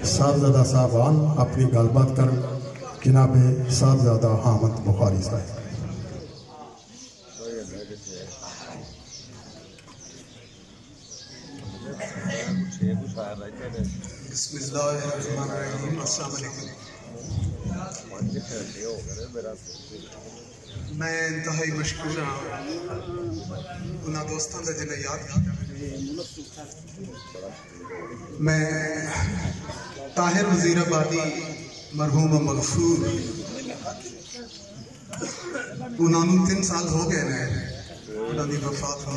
साहबजादा साहबान अपनी गलबात कर जनाब साहबजादा हामद बुखारी साहब। बिस्मिल्लाहिर्रहमानिर्रहीम। अस्सलाम वालेकुम। मैं इंतहाई मशकूर हाँ उन्होंने दोस्तों का जिन्हें याद किया। मैं ताहिर वजीराबादी मरहूम मगफूर उन्होंने 3 साल हो गए ने उन्होंने वफात हो।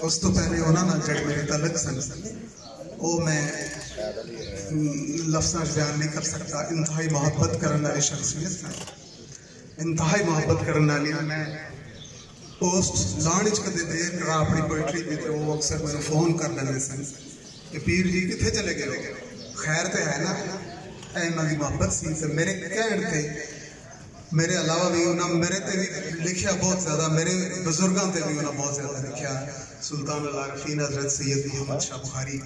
उस तो पहले उन्होंने जड़ मेरे तलक सन वो मैं लफ्ज़ बयान नहीं कर सकता। इंतहाई मोहब्बत करने वाली शख्सियत है, इंतहाई मोहब्बत करने वाली। मैं पोस्ट लाने कदे देर करा अपनी पोइट्री भी तो वो अक्सर मैंने फोन कर लेंगे सन कि पीर जी कितने चले गए। खैर तो है ना, इन्हों की मोहब्बत सी तो मेरे कहण थे मेरे अलावा भी उन्होंने मेरे ते भी लिखा बहुत ज़्यादा, मेरे बुजुर्गों से भी उन्होंने बहुत ज़्यादा लिखा। सुल्तान अल आरफीन हज़रत सैयद मोहम्मद शाह बुखारी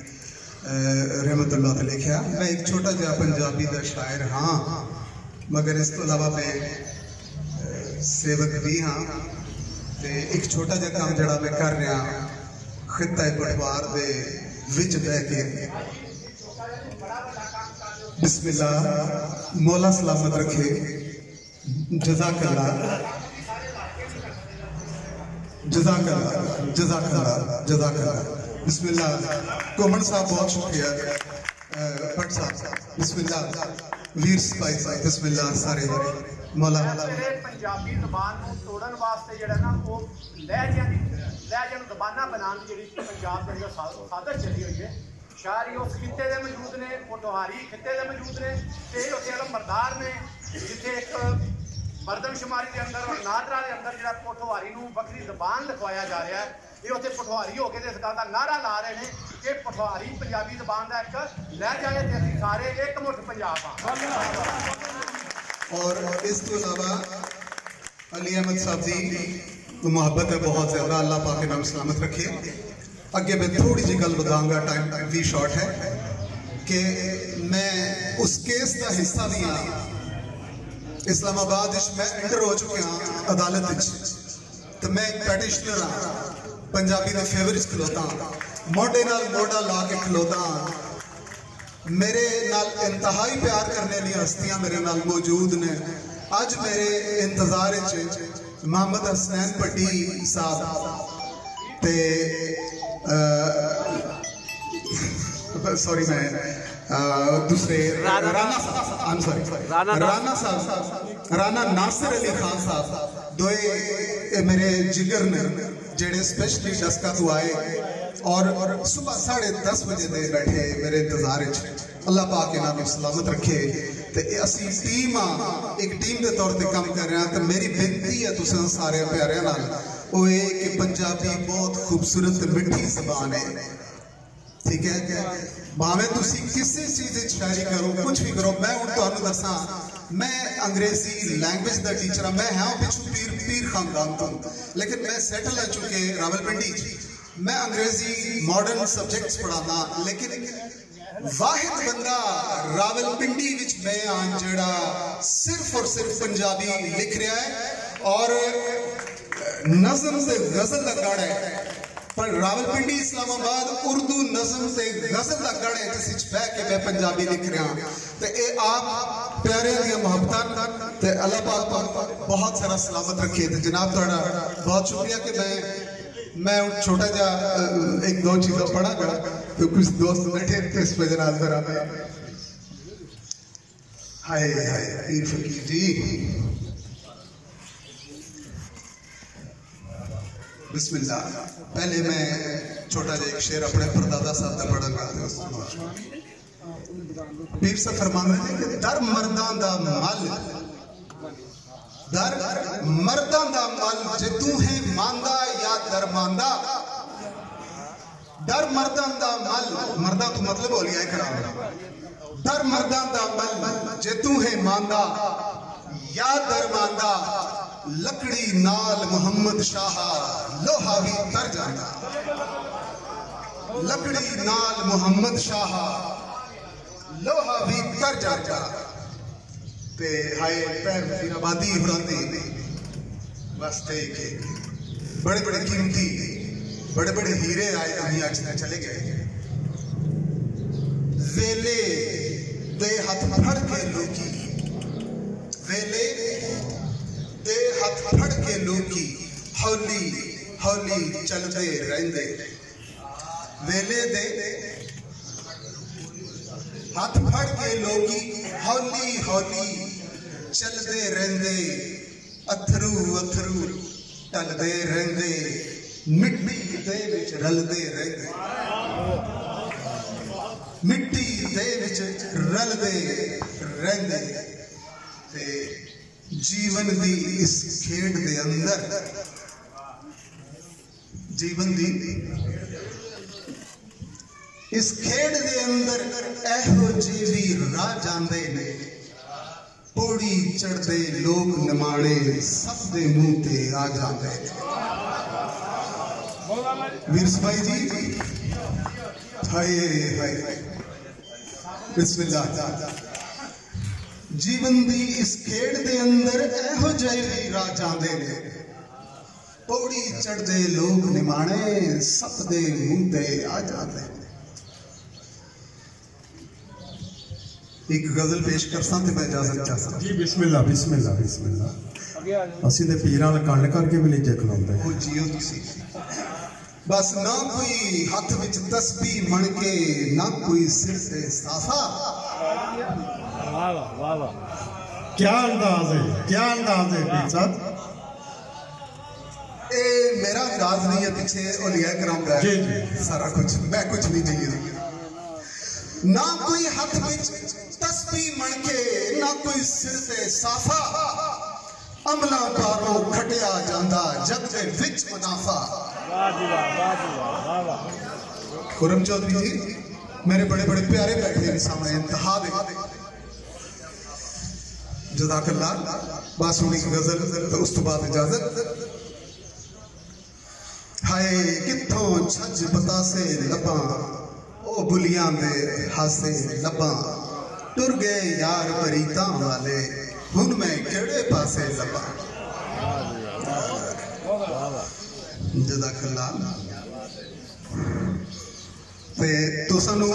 रहमतुल्लाह अलैह लिखा। मैं एक छोटा जहा पंजाबी का शायर हाँ, मगर इस तो अलावा मैं सेवक भी हाँ। तो एक छोटा जहा काम जड़ा मैं कर रहा खिता पटवार दे विच बह के। बिस्मिल्लाह, मौला सलामत रखे। जज़ाकल्लाह जज़ाकल्लाह जज़ाकल्लाह जज़ाकल्लाह। बिस्मिल्लाह। कोमन साहब बहुत शुक्रिया। भट्ट साहब बिस्मिल्लाह। वीर सिपाही साहब बिस्मिल्लाह। सारे मौला पंजाबी ज़बान को तोड़न वास्ते जड़ा ना वो लहजे नूं ज़बाना बनाने की जिहड़ी पंजाब दे अंदर सादत चली हुई है। शायरी उस खिते दे मौजूद ने, पोटोहारी खिते दे मौजूद ने, ते उत्थे अलमबरदार ने जिथे एक मरदमशुमारी के अंदर और नादरा के अंदर जो पोठोहारी नूं बखरी जबान लिखवाया जा रहा है। ये उत्थे पोठोहारी होकर इस गल का नारा ला रहे हैं कि पोठोहारी पंजाबी जबान का एक लहजा है, असीं सारे एक मुठ पंजाब हाँ। और इस तो अलावा अली अहमद साहब की मुहब्बत है बहुत ज़्यादा, अल्लाह पाक नाम सलामत रखे। अगे मैं थोड़ी जी गल बताऊंगा, टाइम भी शॉर्ट है कि मैं उस केस का हिस्सा भी हाँ। इस्लामाबाद मैं एंटर हो चुके हाँ अदालत, तो मैं एक पैटिशनर हाँ, पंजाबी के फेवर खलोता, मोढे नाल मोढा ला के खलोता। मेरे नाल इंतहाई प्यार करने वाली हस्तियां मेरे नाल मौजूद ने। अज मेरे इंतजार मोहम्मद हसनैन भट्टी साहब ते सॉरी मैं दूसरे राना साहब राना नासिर अली खान साहब दोए मेरे जिगर ने जेड़े स्पेशली डस्का तो आए और सुबह 10:30 बजे दे बैठे मेरे इंतजार। अल्लाह पाक इन्हां नूं सलामत रखे। ते असी टीम एक टीम के तौर पर काम कर रहे हैं। तो मेरी बेनती है तुसां सारे प्यारिਆਂ नाल वो ये कि पंजाबी बहुत खूबसूरत मिठी जबान है, ठीक है। भावें तुसी किसी चीज़ शायरी करो, कुछ भी करो। मैं हुण तुहानूं दसां, मैं अंग्रेजी लैंग्वेज का टीचर हाँ। मैं हाँ पिछू पीर खानदान तो, लेकिन मैं सैटल हो चुके रावलपिंडी। मैं अंग्रेजी मॉडर्न सब्जेक्ट्स पढ़ाना, लेकिन वाहिद बंदा रावलपिंडी विच मैं हाँ जड़ा सिर्फ और सिर्फ पंजाबी लिख रहा है और नज़म से गज़ल का गढ़ है। पर रावलपिंडी इस्लामाबाद उर्दू नज़म से गज़ल का गढ़ है जिस बह के मैं पंजाबी लिख रहा हूँ। तो ये आप प्यारे दी मोहब्बत ते अल्लाह पाक बहुत सारा सलामत रखे। तो जनाब थोड़ा बहुत शुक्रिया कि मैं छोटा जा एक दो चीज़ें पढ़ागा तो कुछ दोस्त बैठे थे इस वजह नाल जरा हाय हाय पीर फकीर जी। बिस्मिल्लाह। पहले मैं छोटा जा एक शेर अपने परदादा साहब का पढ़ांगा। पीर साहब फरमाते हैं कि दर मर्दां दा मल, दर मर्दां दा मल जे तू है मांदा या दरमांदा। दर मर्दां दा मल, मर्दा तो मतलब हो लिया करा। दर मर्दां दा मल जे तू है मांदा या दरमांदा। लकड़ी नाल मुहम्मद शाह लोहा भी तर जाता। लकड़ी नाल मुहम्मद शाह लोहा तर जागा ते हाय पैर फिराबादी उड़ाते वास्ते के बड़े बड़े कीमती बड़े बड़े हीरे आए अभी आज चले गए वेले दे हाथ फड़ के लोकी वेले दे हाथ फड़ के लोकी हौली हौली चलते रहंदे वेले दे हाथ फड़ के लोकी हौली हौली चलते रहंदे अथरू अथरू टलदे रहंदे मिट्टी दे विच रलदे रहंदे मिट्टी दे विच रलदे रहंदे ते जीवन दी इस खेड दे अंदर जीवन दी इस खेड दे अंदर एहो जीवी राह जांदे ने पौड़ी चढ़ते लोग निमाणे सब दे मुंह ते आ जाते वीर भाई जी हाय हाय बिस्मिल्लाह जीवन दी इस खेड दे अंदर एहो ਜਿਹੇ राह जांदे ने पौड़ी चढ़ते लोग निमाणे सब दे मुंह ते आ जाते एक गजल पेश करसा ते मैं इजाजत चाहता जी बिस्मिल्लाह बिस्मिल्लाह बिस्मिल्लाह ਅਸੀਂ ਤੇ ਪੀਰਾਂ ਦਾ ਕੰਨ ਕਰਕੇ ਵੀ ਨਹੀਂ ਜਖਲਾਉਂਦੇ ਉਹ ਜੀਓ ਤੁਸੀਂ बस ना कोई हाथ विच तस्बीह मण के ना कोई सिर से साफा वाह वाह वाह क्या अंदाज है पीर साहब ए मेरा अंदाज नहीं है पीछे औलिया कराम का जी जी सारा कुछ मैं कुछ नहीं चाहिए ना कोई हाथ विच तस्बीह मण के ना कोई सिर से साफा अमला पारों खटिया जांदा जग दे विच मुनाफा खुरम चौधरी जी मेरे बड़े बड़े प्यारे बैठे हैं सामने इंतहा दे जज़ाकल्लाह बस हुणी की गजल तो उस तो बाद इजाजत हाय किथों छज बतासे लबा ओ बुलियां दे हासे लबा टुर गए यार परीतां वाले हुन मैं केड़े पासे लबा जज़ाकल्लाह ते तुसानू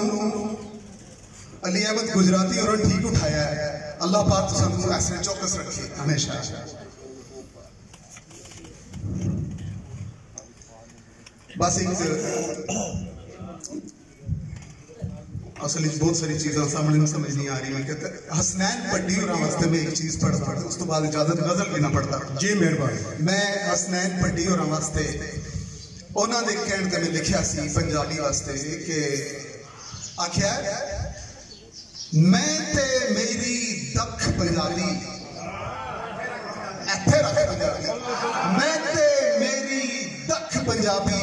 अली अहमद गुजराती और ठीक उठाया है अल्लाह पाक तुसानू ऐसे चौकस रखे हमेशा बस एक असल बहुत सारी चीज़ें सामने समझ नहीं आ रही मैं कहता हसनैन पट्टी और वास्ते में एक चीज़ पढ़ता उस तो बाद इजाजत गजल भी ना पढ़ता जी मेहरबानी मैं हसनैन पट्टी और वास्ते उन्होंने कहने ते मैं लिखिया सी पंजाबी वास्ते कि आख्या मैं ते मेरी दख पंजाबी इत्थे रख पंजाबी मैं ते मेरी दख पंजाबी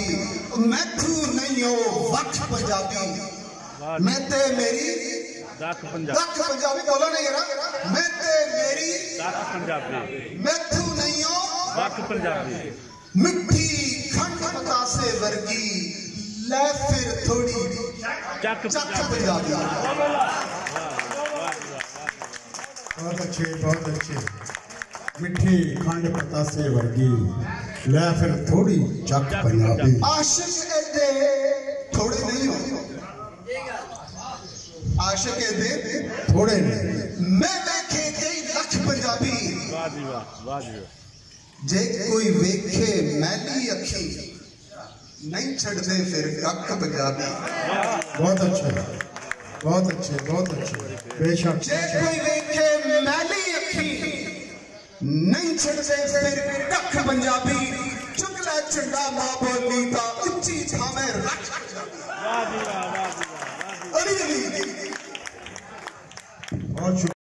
मैथू नहीं हो वख पंजाबी मैं ते मेरी दख पंजाबी बोलो नहीं यार मैं ते मेरी दख पंजाबी मैथू नहीं हो वख पंजाबी मिट्टी खंड बतासे वर्गी ले फिर थोड़ी चक पंजाबी बहुत अच्छे मिठी खंड पतासे वर्गी ले फिर थोड़ी चक पंजाबी आशिक एदे थोड़े नहीं हो आशिक एदे थोड़े नहीं मैं देखे कई लख पंजाबी वाह जी वाह जी जे कोई वेखे मैली अखी नहीं छड़दे फिर कख पंजाबी बहुत अच्छे बेशक जे कोई वेखे मैली अखी नहीं छड़दे फिर कख पंजाबी चुगला चंडा मां बोली ता उच्ची थावे रख वाह जी वाह अली अली बहुत